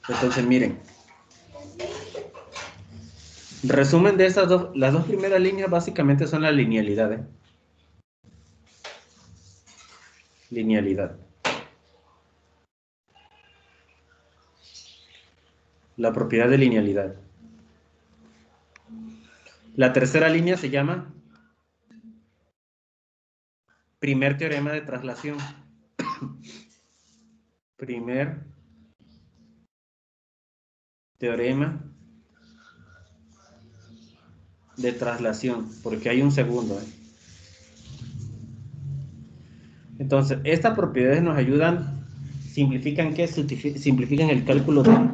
Entonces, miren. Resumen de estas dos, las dos primeras líneas básicamente son la linealidad, ¿eh? Linealidad. La propiedad de linealidad. La tercera línea se llama primer teorema de traslación. Primer teorema de traslación, porque hay un segundo, ¿eh? Entonces, estas propiedades nos ayudan, simplifican ¿qué? Simplifican el cálculo de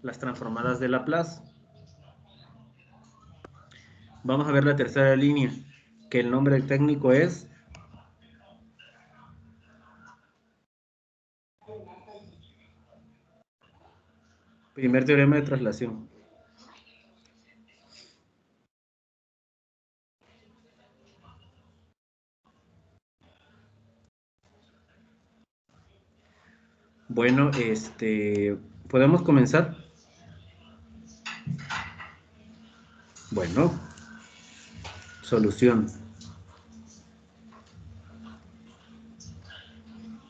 las transformadas de Laplace. Vamos a ver la tercera línea, que el nombre técnico es primer teorema de traslación. Bueno, ¿podemos comenzar? Bueno, solución.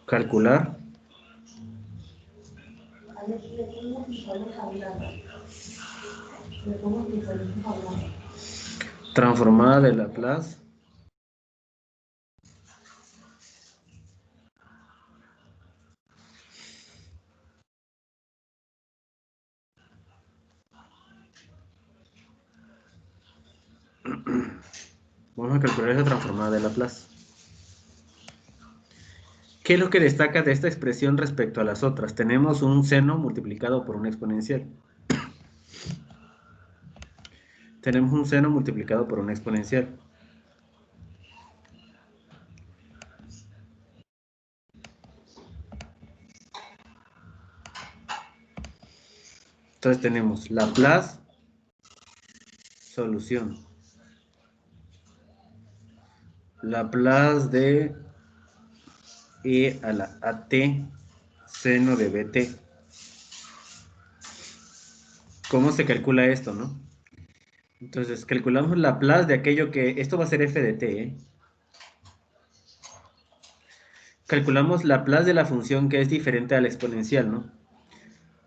Calcular. Transformada de Laplace. Vamos a calcular esa transformada de Laplace. ¿Qué es lo que destaca de esta expresión respecto a las otras? Tenemos un seno multiplicado por una exponencial. Tenemos un seno multiplicado por una exponencial. Entonces tenemos Laplace, solución. Laplace de e a la at seno de bt. ¿Cómo se calcula esto, no? Entonces, calculamos Laplace de aquello que... Esto va a ser f de t, ¿eh? Calculamos Laplace de la función que es diferente a la exponencial, ¿no?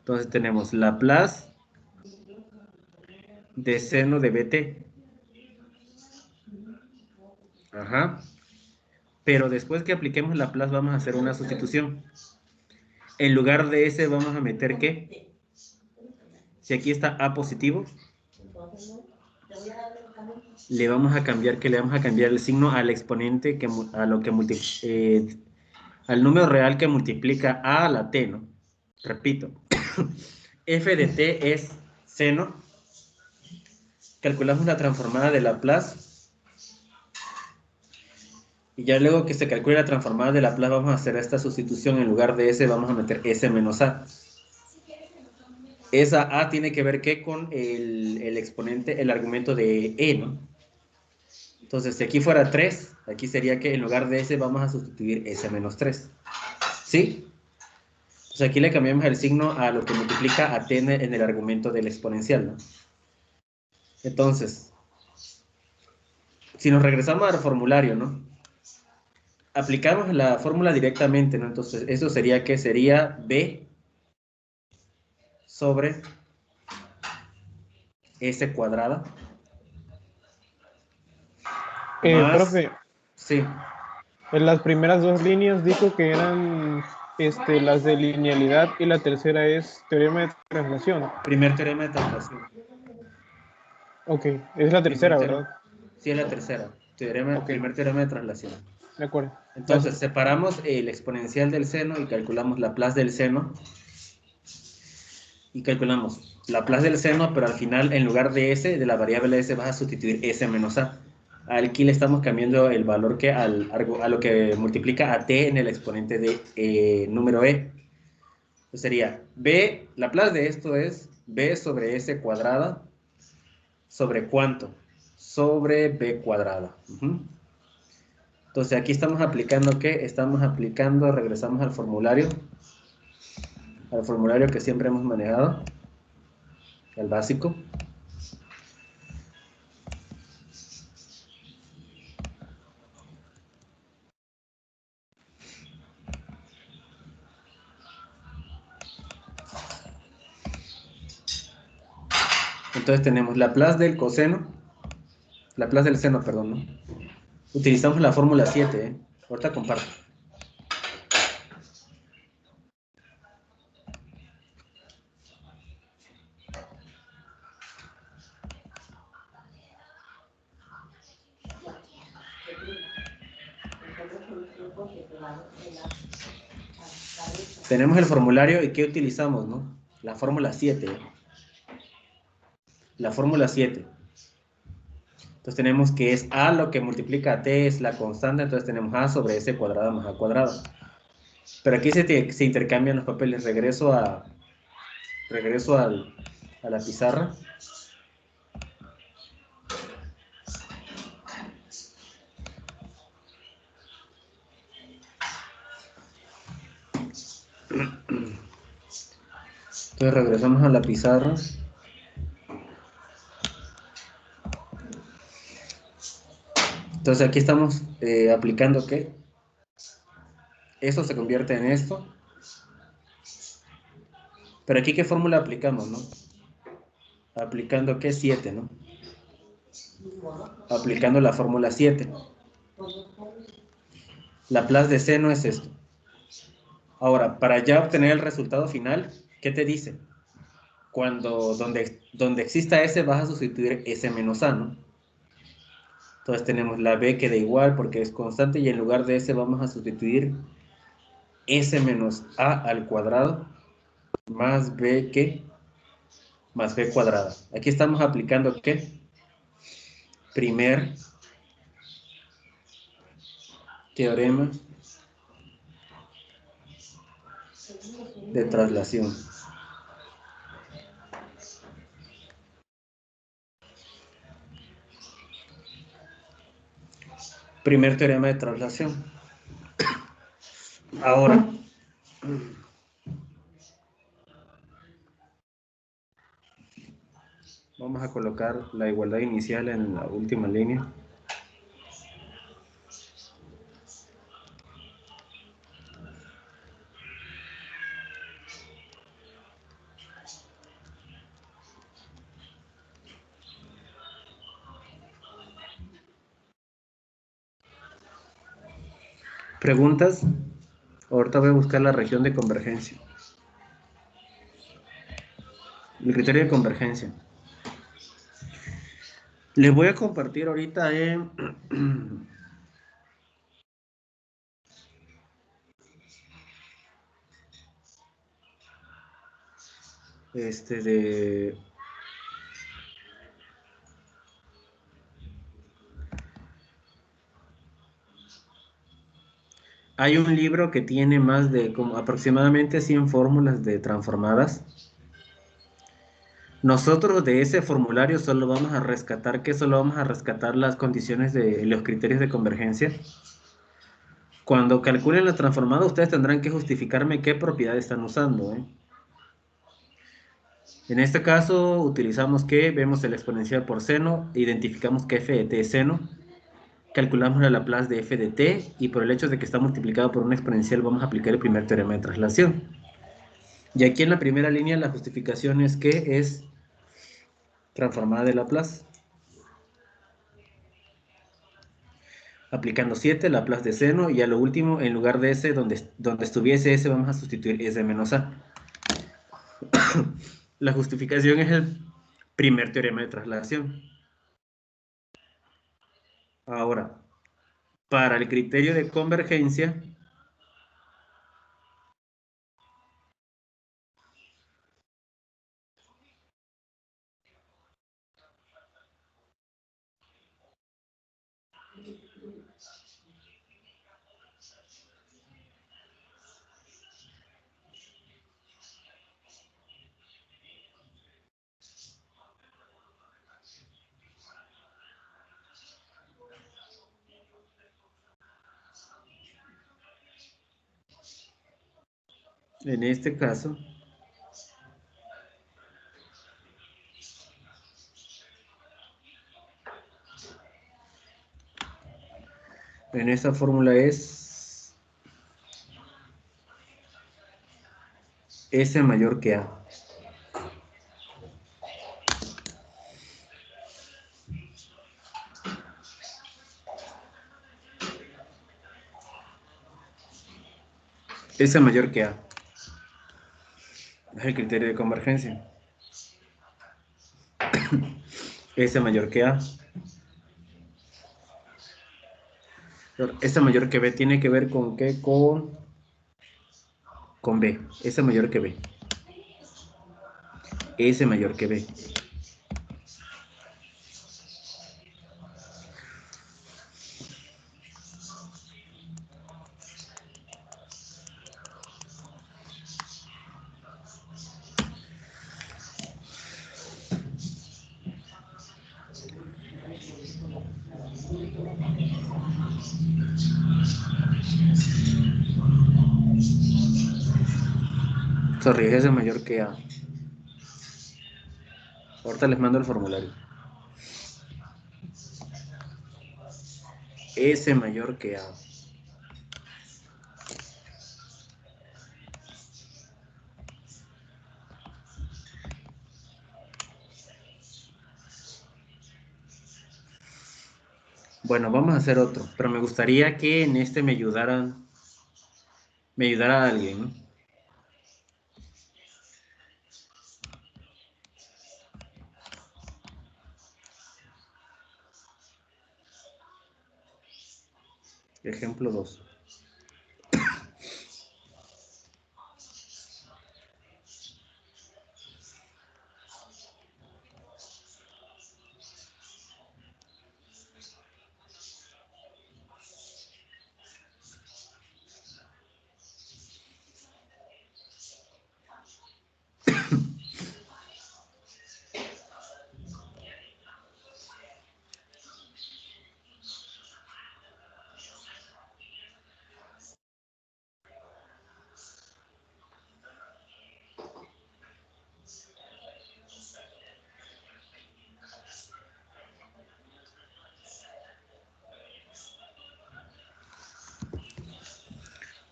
Entonces tenemos Laplace de seno de bt. Ajá. Pero después que apliquemos Laplace vamos a hacer una sustitución. En lugar de ese vamos a meter ¿qué? Si aquí está a positivo, le vamos a cambiar, ¿qué? Le vamos a cambiar el signo al exponente, a lo que al número real que multiplica a la t, ¿no? Repito, f de t es seno. Calculamos la transformada de Laplace. Y ya luego que se calcule la transformada de Laplace vamos a hacer esta sustitución. En lugar de s vamos a meter s menos a. Esa a tiene que ver ¿qué? Con el exponente, el argumento de e, ¿no? Entonces, si aquí fuera 3, aquí sería que en lugar de s vamos a sustituir s menos 3. ¿Sí? Pues aquí le cambiamos el signo a lo que multiplica a t en el argumento del exponencial, ¿no? Entonces, si nos regresamos al formulario, ¿no? Aplicamos la fórmula directamente, ¿no? Entonces, eso sería que sería b sobre s cuadrada más... Profe, Sí. en las primeras dos líneas dijo que eran las de linealidad y la tercera es teorema de traslación. Primer teorema de traslación. Ok, es la tercera, ¿verdad? Sí, es la tercera. Ok, Primer teorema de traslación. de acuerdo. Entonces, Gracias. separamos el exponencial del seno y calculamos Laplace del seno. Y calculamos Laplace del seno, pero al final, en lugar de s, de la variable s, vas a sustituir s menos a. Aquí le estamos cambiando el valor que a lo que multiplica a t en el exponente de número e. Entonces sería b, Laplace de esto es b sobre s cuadrada sobre ¿cuánto? Sobre b cuadrada. Entonces aquí estamos aplicando ¿qué? Estamos aplicando, regresamos al formulario. al formulario que siempre hemos manejado, el básico. Entonces tenemos Laplace del coseno, Laplace del seno, perdón, ¿no? Utilizamos la fórmula 7, ¿eh? Ahorita comparto. Tenemos el formulario y ¿qué utilizamos, no? La fórmula 7. La fórmula 7. Entonces tenemos que es A lo que multiplica a T es la constante, entonces tenemos A sobre S cuadrada más A cuadrado. Pero aquí se intercambian los papeles. Regreso a la pizarra. Entonces regresamos a la pizarra. Entonces aquí estamos aplicando ¿qué? Eso se convierte en esto. Pero aquí ¿qué fórmula aplicamos, no? Aplicando ¿qué? 7, ¿no? Aplicando la fórmula 7. Laplace de seno es esto. Ahora, para ya obtener el resultado final, ¿qué te dice? Donde exista S vas a sustituir S menos A, ¿no? Entonces tenemos la B que da igual porque es constante y en lugar de S vamos a sustituir S menos A al cuadrado más B que más B cuadrada. Aquí estamos aplicando ¿qué? Primer teorema de traslación. Primer teorema de traslación. Ahora, vamos a colocar la igualdad inicial en la última línea. ¿Preguntas? Ahorita voy a buscar la región de convergencia. El criterio de convergencia. Les voy a compartir ahorita de hay un libro que tiene más de como aproximadamente 100 fórmulas de transformadas. Nosotros de ese formulario solo vamos a rescatar las condiciones de los criterios de convergencia. Cuando calculen la transformada, ustedes tendrán que justificarme qué propiedad están usando, ¿eh? En este caso, utilizamos que vemos el exponencial por seno, identificamos que f de t es seno, calculamos la Laplace de f de t, y por el hecho de que está multiplicado por una exponencial, vamos a aplicar el primer teorema de traslación. Y aquí en la primera línea, la justificación es que es transformada de Laplace. Aplicando 7, Laplace de seno, y a lo último, en lugar de s, donde estuviese s, vamos a sustituir s menos a. La justificación es el primer teorema de traslación. Ahora, para el criterio de convergencia, en este caso, En esta fórmula es S mayor que A. S mayor que A. Es el criterio de convergencia. S mayor que A. S mayor que B tiene que ver con qué? Con B. S mayor que B. S mayor que B. Sorry, S mayor que A. Ahorita les mando el formulario. S mayor que A. Bueno, vamos a hacer otro, pero me gustaría que en este me ayudara alguien, ¿no? Ejemplo 2.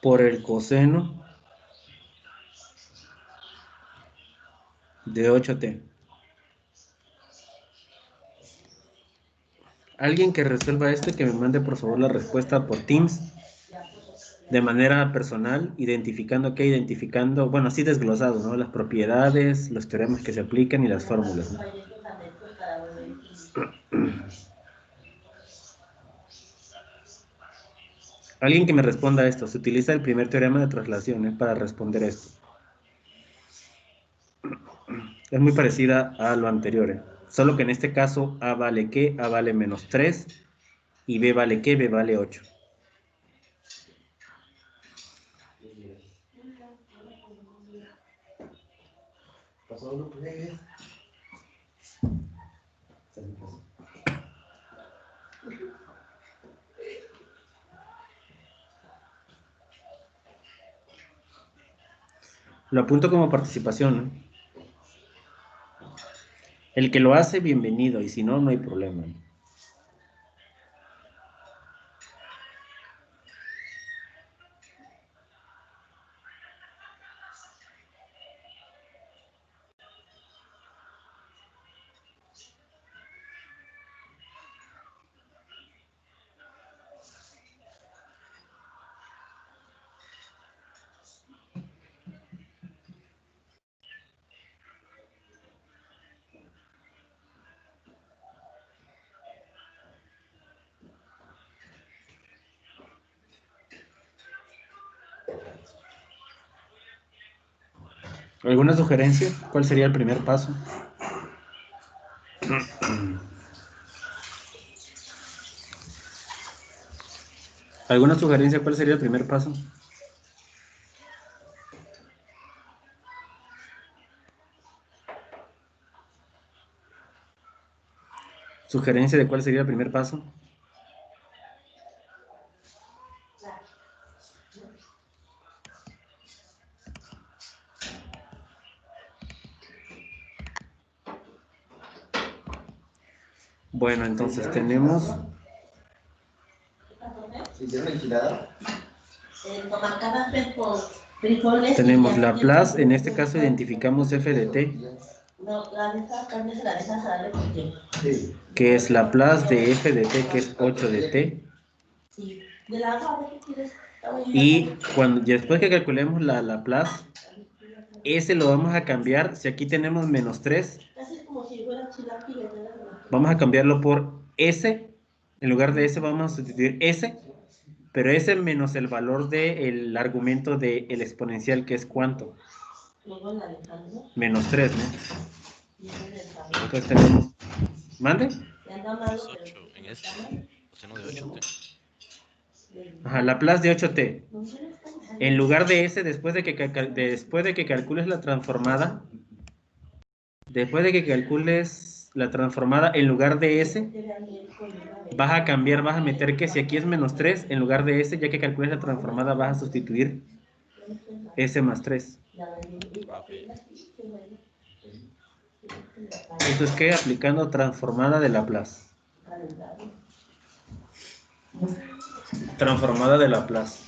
Por el coseno de 8t. Alguien que resuelva esto y que me mande por favor la respuesta por Teams de manera personal, identificando, bueno, así desglosado, ¿no? Las propiedades, los teoremas que se aplican y las fórmulas, ¿no? Alguien que me responda esto. Se utiliza el primer teorema de traslación para responder esto. Es muy parecida a lo anterior, solo que en este caso A vale ¿qué? A vale menos 3 y B vale ¿qué? B vale 8. Lo apunto como participación, ¿no? El que lo hace, bienvenido, y si no, no hay problema. ¿Alguna sugerencia? ¿Cuál sería el primer paso? ¿Alguna sugerencia? ¿Cuál sería el primer paso? ¿Sugerencia de cuál sería el primer paso? Bueno, entonces tenemos ¿Hicieron enchilada? Tenemos Laplace, en este caso identificamos f de t, que es Laplace de f de t, que es 8 de t. Y después que calculemos la Laplace, ese lo vamos a cambiar. Si aquí tenemos menos 3, vamos a cambiarlo por s. En lugar de s vamos a sustituir s, pero s menos el valor del argumento del exponencial, que es ¿cuánto? Menos 3, ¿no? Entonces tenemos... ¿Mande? Menos 8 en este, seno de 8t. Ajá, Laplace de 8t. En lugar de s, después de que calcules la transformada, en lugar de s, vas a cambiar, vas a meter que si aquí es menos 3, en lugar de s, ya que calcules la transformada, vas a sustituir s más 3. Ok. Esto es que aplicando transformada de Laplace. Transformada de Laplace.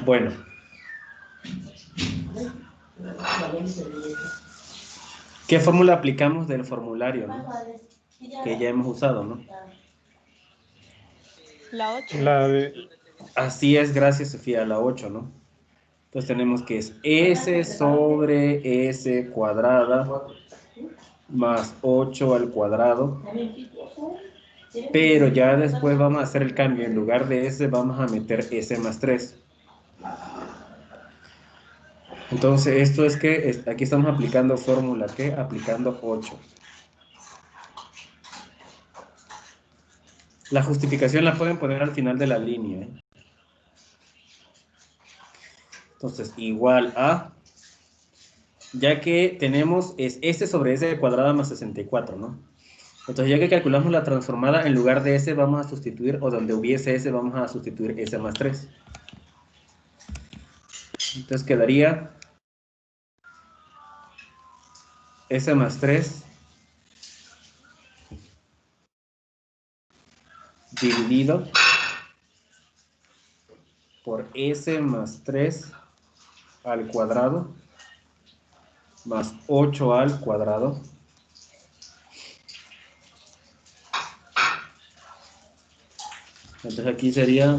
Bueno. ¿Qué fórmula aplicamos del formulario, no? Que ya hemos usado, ¿no? La 8. La de... Así es, gracias Sofía, la 8, ¿no? Entonces tenemos que es s sobre s cuadrada más 8 al cuadrado. Pero ya después vamos a hacer el cambio. En lugar de s vamos a meter s más 3. Entonces esto es que aquí estamos aplicando fórmula, ¿qué? Aplicando 8. La justificación la pueden poner al final de la línea, ¿eh? Entonces, igual a, ya que tenemos es s sobre s cuadrada más 64, ¿no? Entonces, ya que calculamos la transformada, en lugar de s vamos a sustituir, o donde hubiese s, vamos a sustituir s más 3. Entonces quedaría s más 3 dividido por s más 3 al cuadrado más 8 al cuadrado entonces aquí sería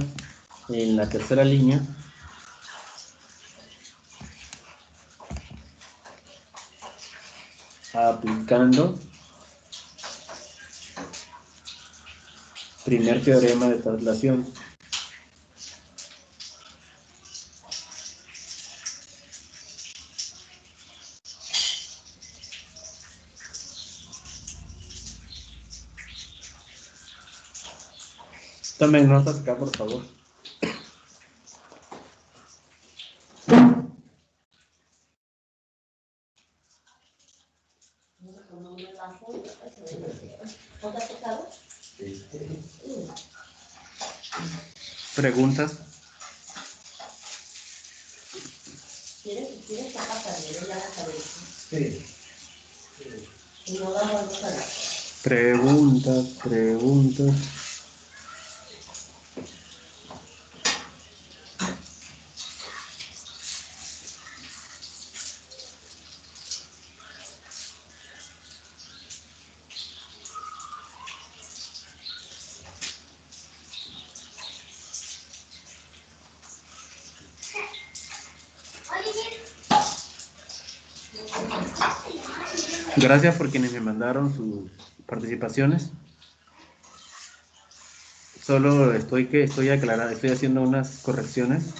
en la tercera línea aplicando primer teorema de traslación. Tomen notas acá, por favor. ¿Preguntas? Preguntas. Gracias por quienes me mandaron sus participaciones. Solo estoy aclarando, estoy haciendo unas correcciones.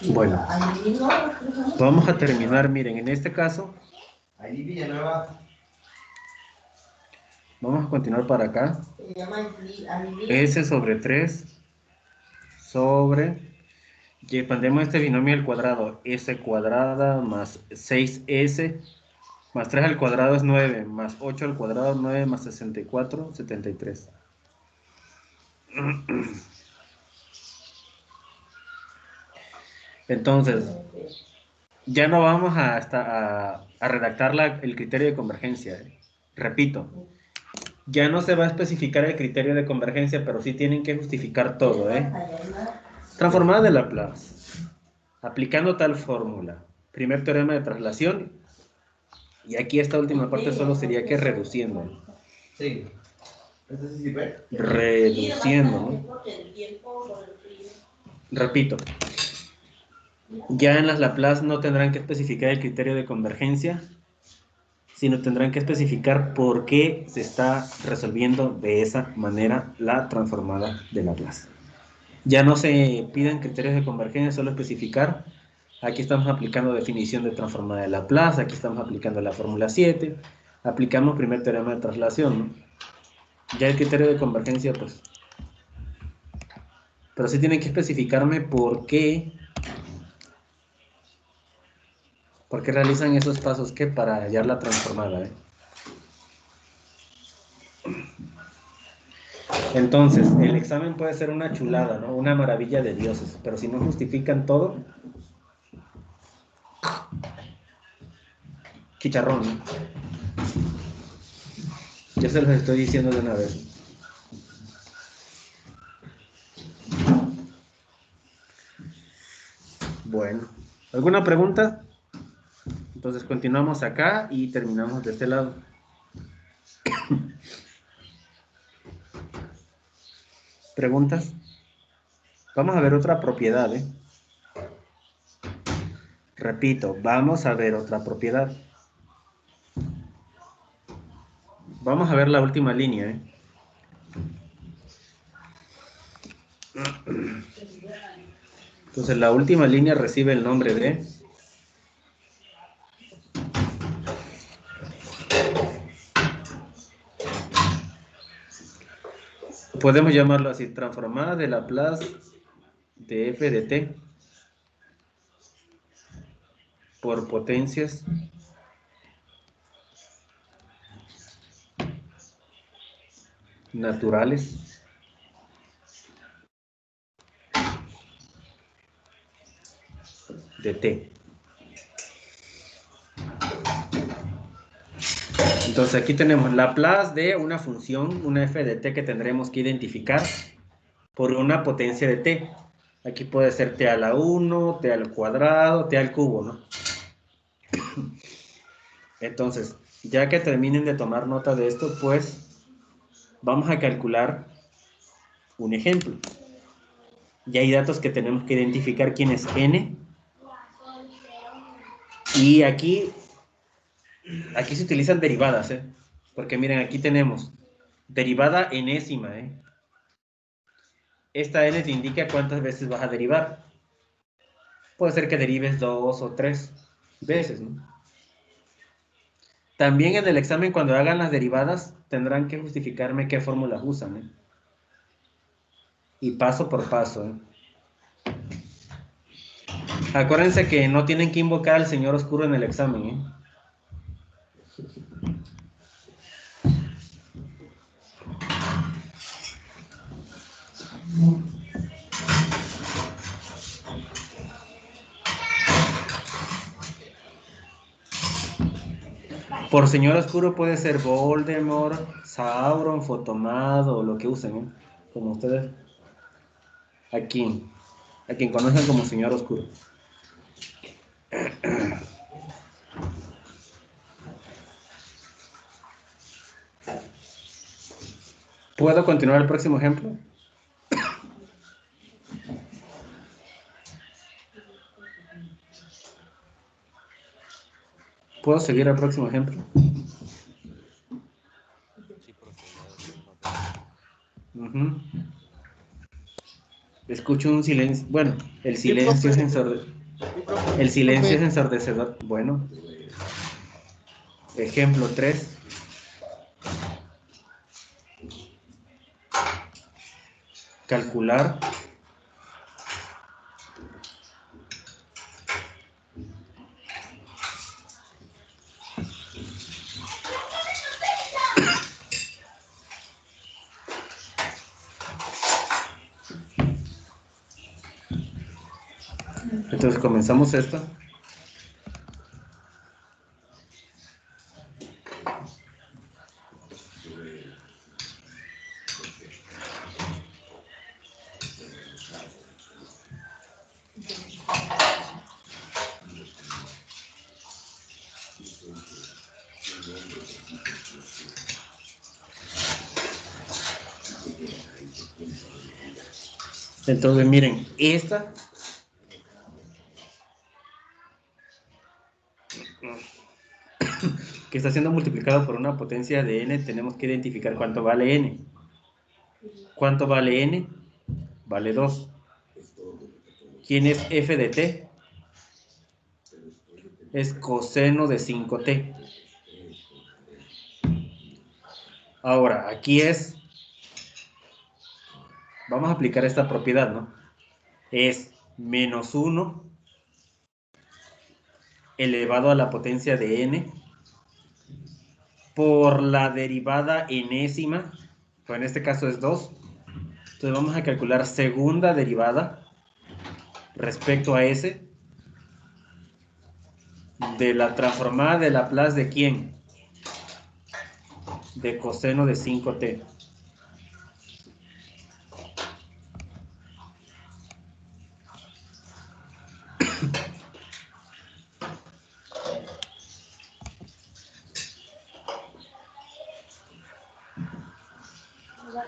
Bueno, vamos a terminar. Miren, en este caso, vamos a continuar para acá. S sobre 3 sobre, y expandemos este binomio al cuadrado, s cuadrada más 6s más 3 al cuadrado es 9, más 8 al cuadrado 9 más 64, 73. Entonces, ya no vamos a redactar el criterio de convergencia. Repito, ya no se va a especificar el criterio de convergencia, pero sí tienen que justificar todo, ¿eh? Transformada de Laplace. Aplicando tal fórmula. Primer teorema de traslación. Y aquí esta última parte solo sería que reduciendo. Sí. Reduciendo, ¿no? Repito. Ya en las Laplace no tendrán que especificar el criterio de convergencia, sino tendrán que especificar por qué se está resolviendo de esa manera la transformada de Laplace. Ya no se piden criterios de convergencia, solo especificar. Aquí estamos aplicando definición de transformada de Laplace, aquí estamos aplicando la fórmula 7, aplicamos primer teorema de traslación, ¿no? Ya el criterio de convergencia, pues. Pero sí tienen que especificarme por qué realizan esos pasos que para hallar la transformada, ¿eh? Entonces, el examen puede ser una chulada, ¿no? Una maravilla de dioses, pero si no justifican todo, chicharrón, ¿no? Yo se los estoy diciendo de una vez. Bueno, ¿alguna pregunta? Entonces continuamos acá y terminamos de este lado. ¿Preguntas? Vamos a ver otra propiedad, ¿eh? Repito, vamos a ver otra propiedad. Vamos a ver la última línea, ¿eh? Entonces la última línea recibe el nombre de... Podemos llamarlo así, transformada de Laplace de f de t por potencias naturales de t. Entonces aquí tenemos Laplace de una función, una f de t que tendremos que identificar por una potencia de t. Aquí puede ser t a la 1, t al cuadrado, t al cubo, ¿no? Entonces, ya que terminen de tomar nota de esto, pues vamos a calcular un ejemplo. Y hay datos que tenemos que identificar quién es n. Y aquí se utilizan derivadas, ¿eh? Porque miren, aquí tenemos derivada enésima, ¿eh? Esta n te indica cuántas veces vas a derivar. Puede ser que derives 2 o 3 veces, ¿no? También en el examen, cuando hagan las derivadas, tendrán que justificarme qué fórmulas usan, ¿eh? Y paso por paso, ¿eh? Acuérdense que no tienen que invocar al Señor Oscuro en el examen, ¿eh? Por Señor Oscuro puede ser Voldemort, Sauron, Fotomad o lo que usen, ¿eh? Como ustedes. A quien conozcan como Señor Oscuro. ¿Puedo continuar el próximo ejemplo? ¿Puedo seguir al próximo ejemplo? Sí, profe, ya no tengo. Uh-huh. Escucho un silencio. Bueno, el Sí, silencio es profe. ensordecedor. Sí, profe. El silencio es Profe, ensordecedor. Bueno, ejemplo 3. Calcular Entonces comenzamos esto. Entonces miren, esta que está siendo multiplicado por una potencia de n, tenemos que identificar cuánto vale n. ¿Cuánto vale n? Vale 2. ¿Quién es f de t? Es coseno de 5t. Ahora, aquí es, vamos a aplicar esta propiedad, ¿no? Es menos 1 elevado a la potencia de n por la derivada enésima, o en este caso es 2. Entonces vamos a calcular segunda derivada respecto a s de la transformada de Laplace de ¿quién? De coseno de 5t.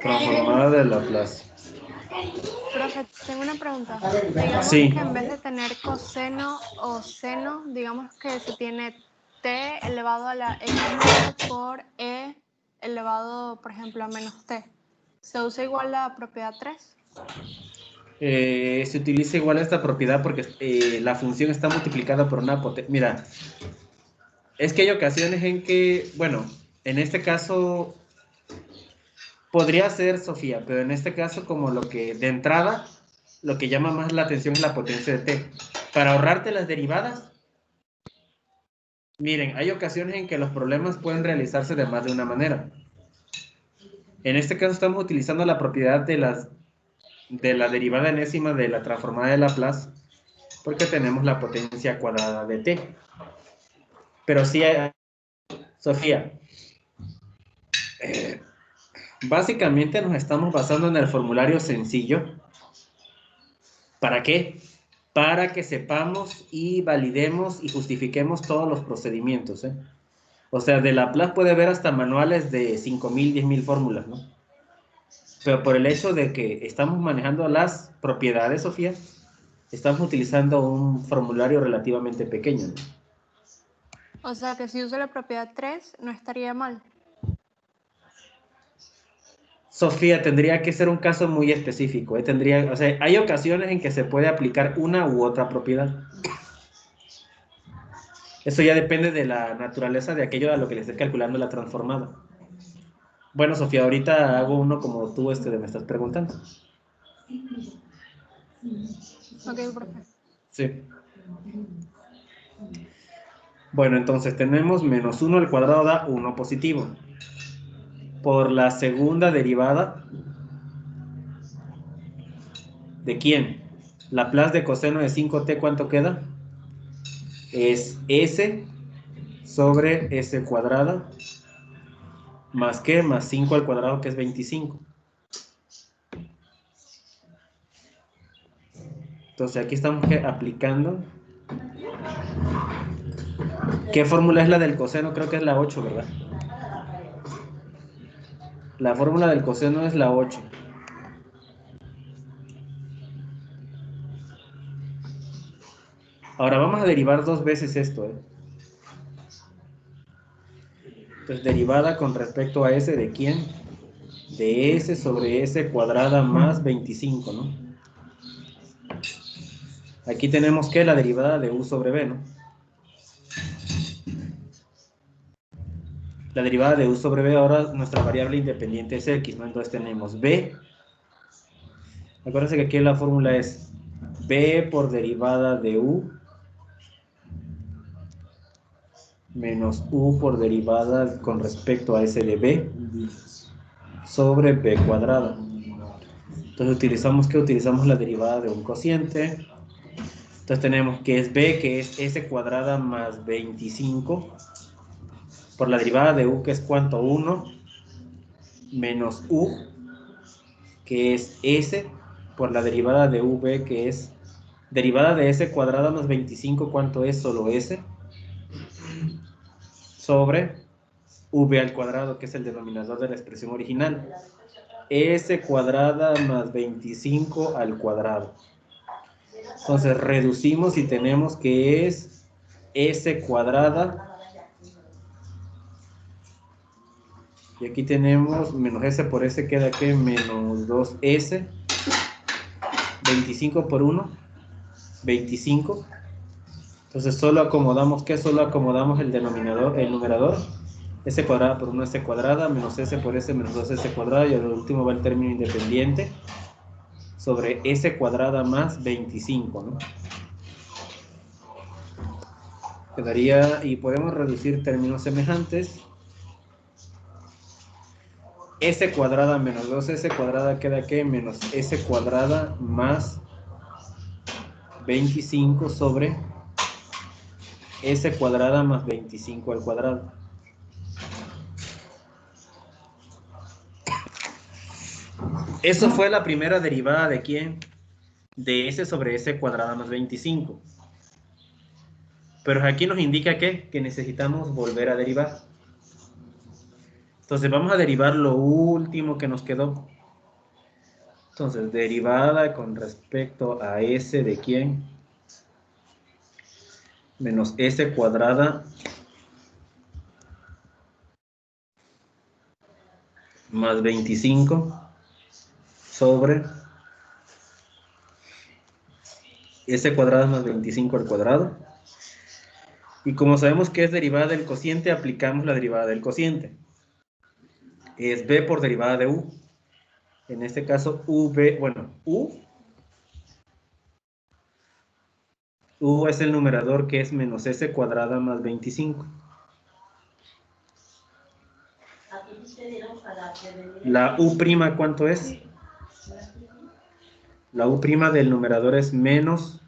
Transformada de Laplace. Profe, tengo una pregunta. Digamos Sí. que en vez de tener coseno o seno, digamos que se tiene t elevado a la x por e elevado, por ejemplo, a menos t. ¿Se usa igual la propiedad 3? Se utiliza igual esta propiedad porque la función está multiplicada por una potencia. Mira, es que hay ocasiones en que, bueno, en este caso podría ser Sofía, pero en este caso como lo que de entrada, lo que llama más la atención es la potencia de t. Para ahorrarte las derivadas, miren, hay ocasiones en que los problemas pueden realizarse de más de una manera. En este caso estamos utilizando la propiedad de la derivada enésima de la transformada de Laplace porque tenemos la potencia cuadrada de t. Pero sí, Sofía, básicamente nos estamos basando en el formulario sencillo. ¿Para qué? Para que sepamos y validemos y justifiquemos todos los procedimientos, ¿eh? O sea, de Laplace puede haber hasta manuales de 5.000, 10.000 fórmulas, ¿no? Pero por el hecho de que estamos manejando las propiedades, Sofía, estamos utilizando un formulario relativamente pequeño, ¿no? O sea que si uso la propiedad 3 no estaría mal. Sofía, tendría que ser un caso muy específico, ¿eh? O sea, hay ocasiones en que se puede aplicar una u otra propiedad. Eso ya depende de la naturaleza de aquello a lo que le esté calculando la transformada. Bueno, Sofía, ahorita hago uno como tú me estás preguntando. Ok, profe. Sí. Bueno, entonces tenemos menos 1 al cuadrado da 1 positivo. Por la segunda derivada, ¿de quién? Laplace de coseno de 5t, ¿cuánto queda? Es s sobre s cuadrada, más qué, más 5 al cuadrado, que es 25. Entonces aquí estamos aplicando. ¿Qué fórmula es la del coseno? Creo que es la 8, ¿verdad? La fórmula del coseno es la 8. Ahora vamos a derivar dos veces esto, ¿eh? Entonces, derivada con respecto a s de quién? De s sobre s cuadrada más 25, ¿no? Aquí tenemos que la derivada de u sobre b, ¿no? La derivada de u sobre b, ahora nuestra variable independiente es x, ¿no? Entonces tenemos b. Acuérdense que aquí la fórmula es b por derivada de u menos u por derivada con respecto a s de b sobre b cuadrada. Entonces utilizamos la derivada de un cociente. Entonces tenemos que es b, que es s cuadrada más 25, por la derivada de u, que es ¿cuánto? 1, menos u, que es s, por la derivada de v, que es derivada de s cuadrada más 25, ¿cuánto es? Solo s, sobre v al cuadrado, que es el denominador de la expresión original. S cuadrada más 25 al cuadrado. Entonces reducimos y tenemos que es s cuadrada. Y aquí tenemos menos s por s, queda que menos 2s. 25 por 1, 25. Entonces solo acomodamos, ¿qué? Solo acomodamos el denominador, el numerador. S cuadrada por 1 s cuadrada, menos s por s, menos 2s cuadrada, y al último va el término independiente sobre s cuadrada más 25, ¿no? Quedaría, y podemos reducir términos semejantes. S cuadrada menos 2s cuadrada queda que menos s cuadrada más 25 sobre s cuadrada más 25 al cuadrado. Eso fue la primera derivada de ¿quién? De s sobre s cuadrada más 25. Pero aquí nos indica que necesitamos volver a derivar. Entonces vamos a derivar lo último que nos quedó. Entonces, derivada con respecto a s de ¿quién? Menos s cuadrada más 25 sobre s cuadrada más 25 al cuadrado. Y como sabemos que es derivada del cociente, aplicamos la derivada del cociente. Es b por derivada de u. En este caso, v, bueno, u es el numerador, que es menos s cuadrada más 25. La u prima, ¿cuánto es? La u prima del numerador es menos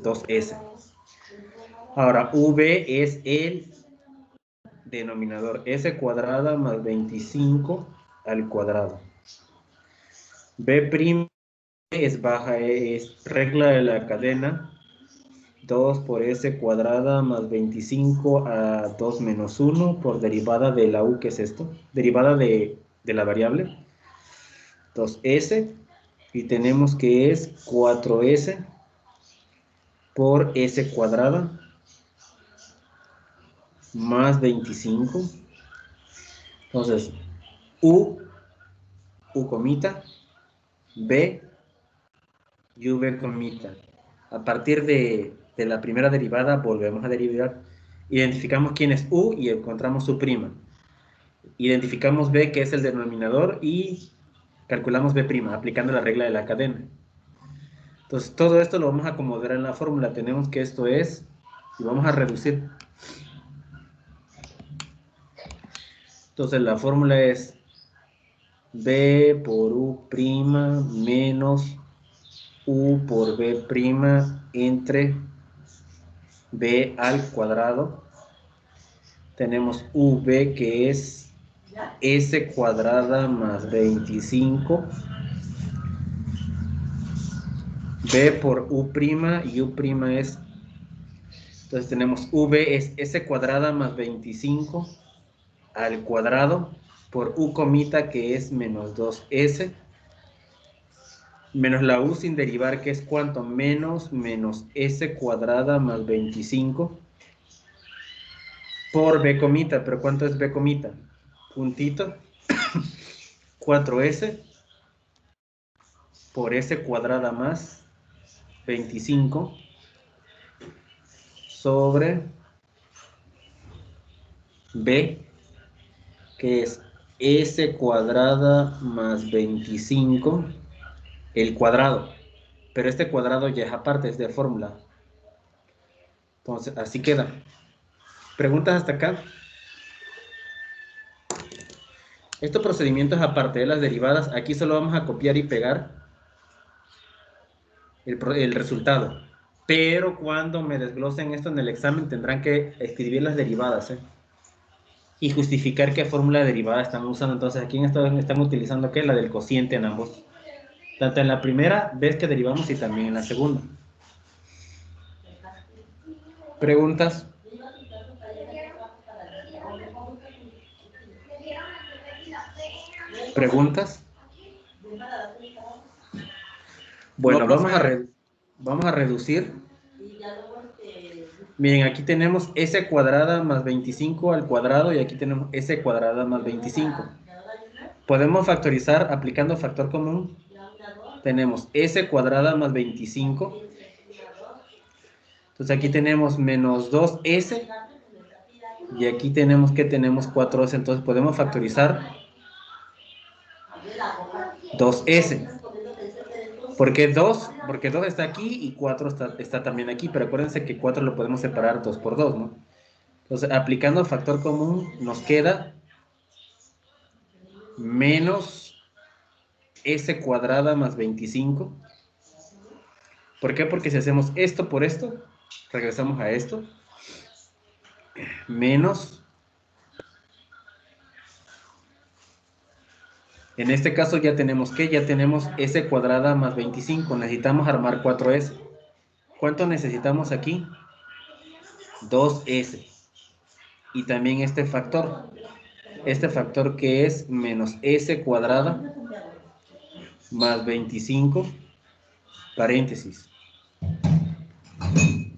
2s. Ahora, v es el denominador, s cuadrada más 25 al cuadrado. B' es baja, es regla de la cadena, 2 por s cuadrada más 25 a 2 menos 1 por derivada de la u, ¿qué es esto? Derivada de la variable, 2s, y tenemos que es 4s por s cuadrada más 25. Entonces, u comita, b y v comita. A partir de la primera derivada volvemos a derivar. Identificamos quién es u y encontramos su prima. Identificamos b, que es el denominador, y calculamos b', aplicando la regla de la cadena. Entonces, todo esto lo vamos a acomodar en la fórmula. Tenemos que esto es, y vamos a reducir. Entonces, la fórmula es b por u' menos u por b' entre b al cuadrado. Tenemos v, que es s cuadrada más 25, b por u' y u' es, entonces tenemos v es s cuadrada más 25 al cuadrado por u comita, que es menos 2s, menos la u sin derivar, que es ¿cuánto? Menos s cuadrada más 25 por b comita. ¿Pero cuánto es b comita? Puntito, 4s por s cuadrada más 25 sobre b, que es s cuadrada más 25 el cuadrado. Pero este cuadrado ya es aparte, es de fórmula. Entonces, así queda. ¿Preguntas hasta acá? Estos procedimientos, aparte de las derivadas, aquí solo vamos a copiar y pegar el resultado. Pero cuando me desglosen esto en el examen tendrán que escribir las derivadas, ¿eh? Y justificar qué fórmula de derivada están usando. Entonces aquí están utilizando ¿qué? La del cociente en ambos. Tanto en la primera vez que derivamos y también en la segunda. ¿Preguntas? ¿Preguntas? Bueno, No, vamos a reducir. Miren, aquí tenemos s cuadrada más 25 al cuadrado y aquí tenemos s cuadrada más 25. Podemos factorizar aplicando factor común. Tenemos s cuadrada más 25. Entonces aquí tenemos menos 2s. Y aquí tenemos que tenemos 4s. Entonces podemos factorizar 2s. ¿Por qué 2? Porque 2 está aquí y 4 está también aquí. Pero acuérdense que 4 lo podemos separar 2 por 2, ¿no? Entonces, aplicando factor común, nos queda menos s cuadrada más 25. ¿Por qué? Porque si hacemos esto por esto, regresamos a esto, menos, en este caso ya tenemos, ¿qué? Ya tenemos s cuadrada más 25, necesitamos armar 4s. ¿Cuánto necesitamos aquí? 2s. Y también este factor que es menos s cuadrada más 25, paréntesis,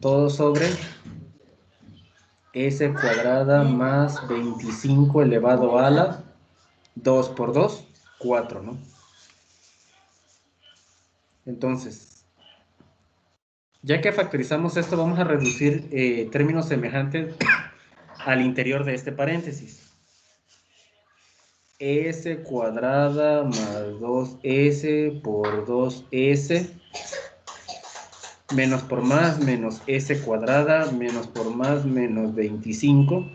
todo sobre s cuadrada más 25 elevado a la 2 por 2, 4, ¿no? Entonces, ya que factorizamos esto, vamos a reducir términos semejantes al interior de este paréntesis. S cuadrada más 2s por 2s menos por más menos s cuadrada menos por más menos 25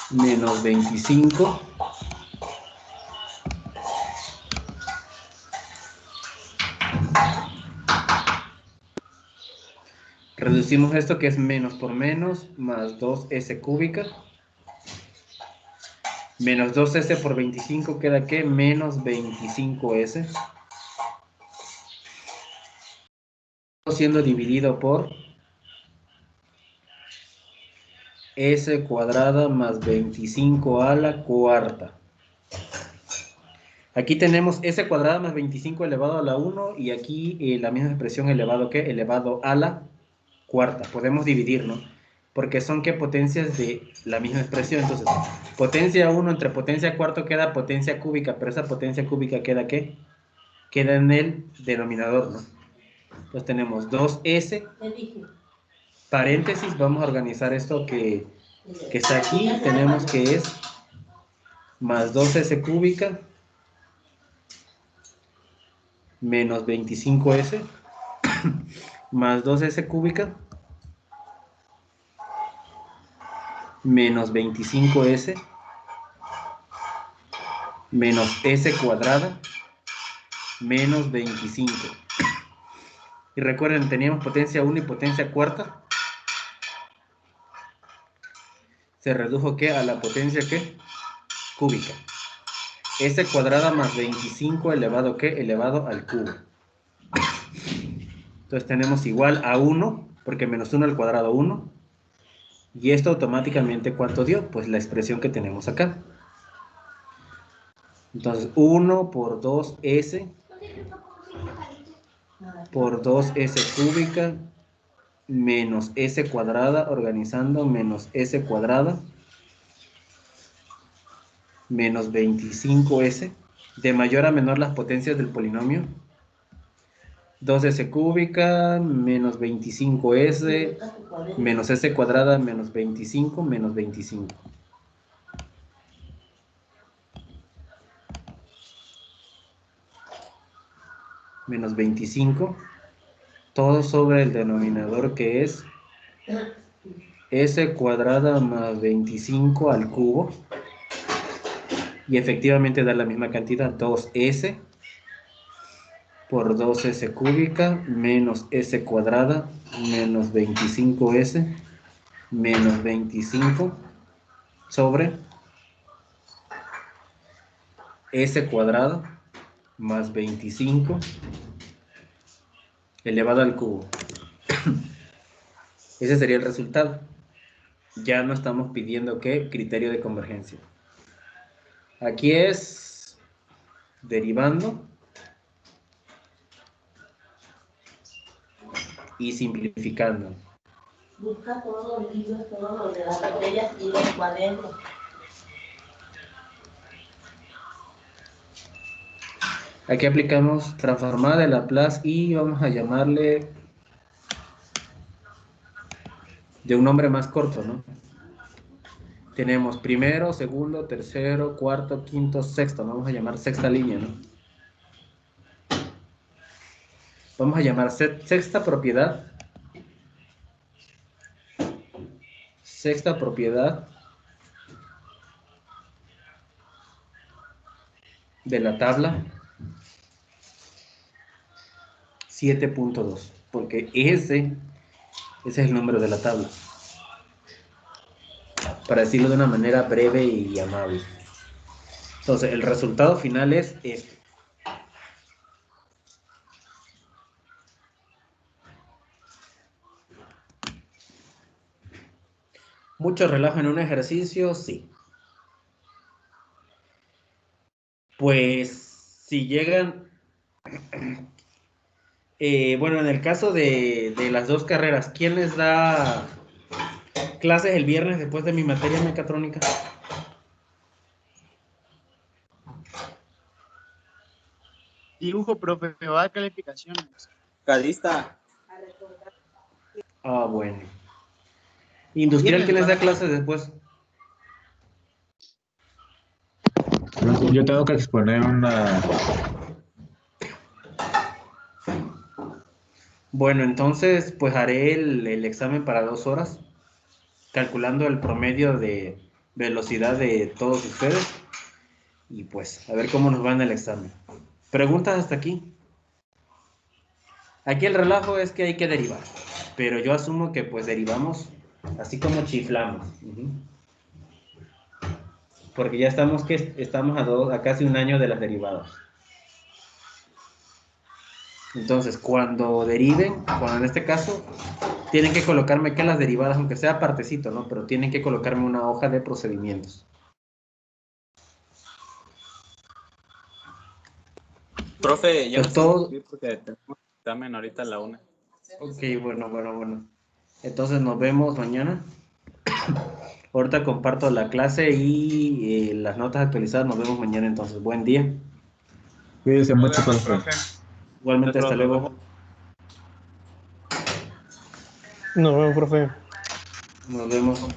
menos 25 reducimos esto que es menos por menos más 2s cúbica menos 2s por 25 queda que menos 25s siendo dividido por s cuadrada más 25 a la cuarta. Aquí tenemos s cuadrada más 25 elevado a la 1 y aquí la misma expresión elevado ¿qué? Elevado a la cuarta. Podemos dividir, ¿no? Porque son ¿qué? Potencias de la misma expresión. Entonces, potencia 1 entre potencia cuarto queda potencia cúbica, pero esa potencia cúbica queda ¿qué? Queda en el denominador, ¿no? Entonces tenemos 2s, paréntesis, vamos a organizar esto que está aquí, tenemos que es más 2s cúbica menos 25s más 2s cúbica menos 25s menos s cuadrada menos 25. Y recuerden, teníamos potencia 1 y potencia cuarta. Se redujo ¿qué? A la potencia ¿qué? Cúbica. S cuadrada más 25 elevado ¿qué? Elevado al cubo. Entonces tenemos igual a 1, porque menos 1 al cuadrado 1. Y esto automáticamente ¿cuánto dio? Pues la expresión que tenemos acá. Entonces 1 por 2s por 2s cúbica menos s cuadrada, organizando, menos s cuadrada menos 25s, de mayor a menor las potencias del polinomio. 2s cúbica menos 25s menos s cuadrada menos 25 menos 25. Menos 25, todo sobre el denominador que es s cuadrada más 25 al cubo Y efectivamente da la misma cantidad, 2S por 2S cúbica menos S cuadrada menos 25S menos 25 sobre S cuadrado más 25 elevado al cubo. Ese sería el resultado. Ya no estamos pidiendo ¿qué? Criterio de convergencia. Aquí es derivando y simplificando. Busca todos los libros, todos los de las botellas y los cuadernos. Aquí aplicamos transformada de Laplace y vamos a llamarle de un nombre más corto, ¿no? Tenemos primero, segundo, tercero, cuarto, quinto, sexto. ¿No? Vamos a llamar sexta línea, ¿no? Vamos a llamar sexta propiedad. Sexta propiedad de la tabla 7.2, porque ese es el número de la tabla. Para decirlo de una manera breve y amable. Entonces, el resultado final es este. ¿Mucho relajo en un ejercicio? Sí. Pues, si llegan... bueno, en el caso de las dos carreras, ¿quién les da clases el viernes después de mi materia mecatrónica? Dibujo, profe, me va a dar calificaciones. Cadista. Ah, bueno. ¿Industrial quién les da clases después? Yo tengo que exponer una... Bueno, entonces, pues haré el examen para 2 horas, calculando el promedio de velocidad de todos ustedes. Y pues, a ver cómo nos va en el examen. ¿Preguntas hasta aquí? Aquí el relajo es que hay que derivar, pero yo asumo que pues derivamos así como chiflamos. Porque ya estamos a casi un año de las derivadas. Entonces, cuando deriven, cuando en este caso, tienen que colocarme que las derivadas, aunque sea partecito, ¿no? Pero tienen que colocarme una hoja de procedimientos. Profe, yo Pues no sé todo... porque tengo un examen ahorita a la 1. Ok, bueno. Entonces nos vemos mañana. Ahorita comparto la clase y las notas actualizadas. Nos vemos mañana entonces. Buen día. Cuídense Nos mucho, vemos, profe. profe. Igualmente, hasta luego. Nos vemos, profe. Nos vemos.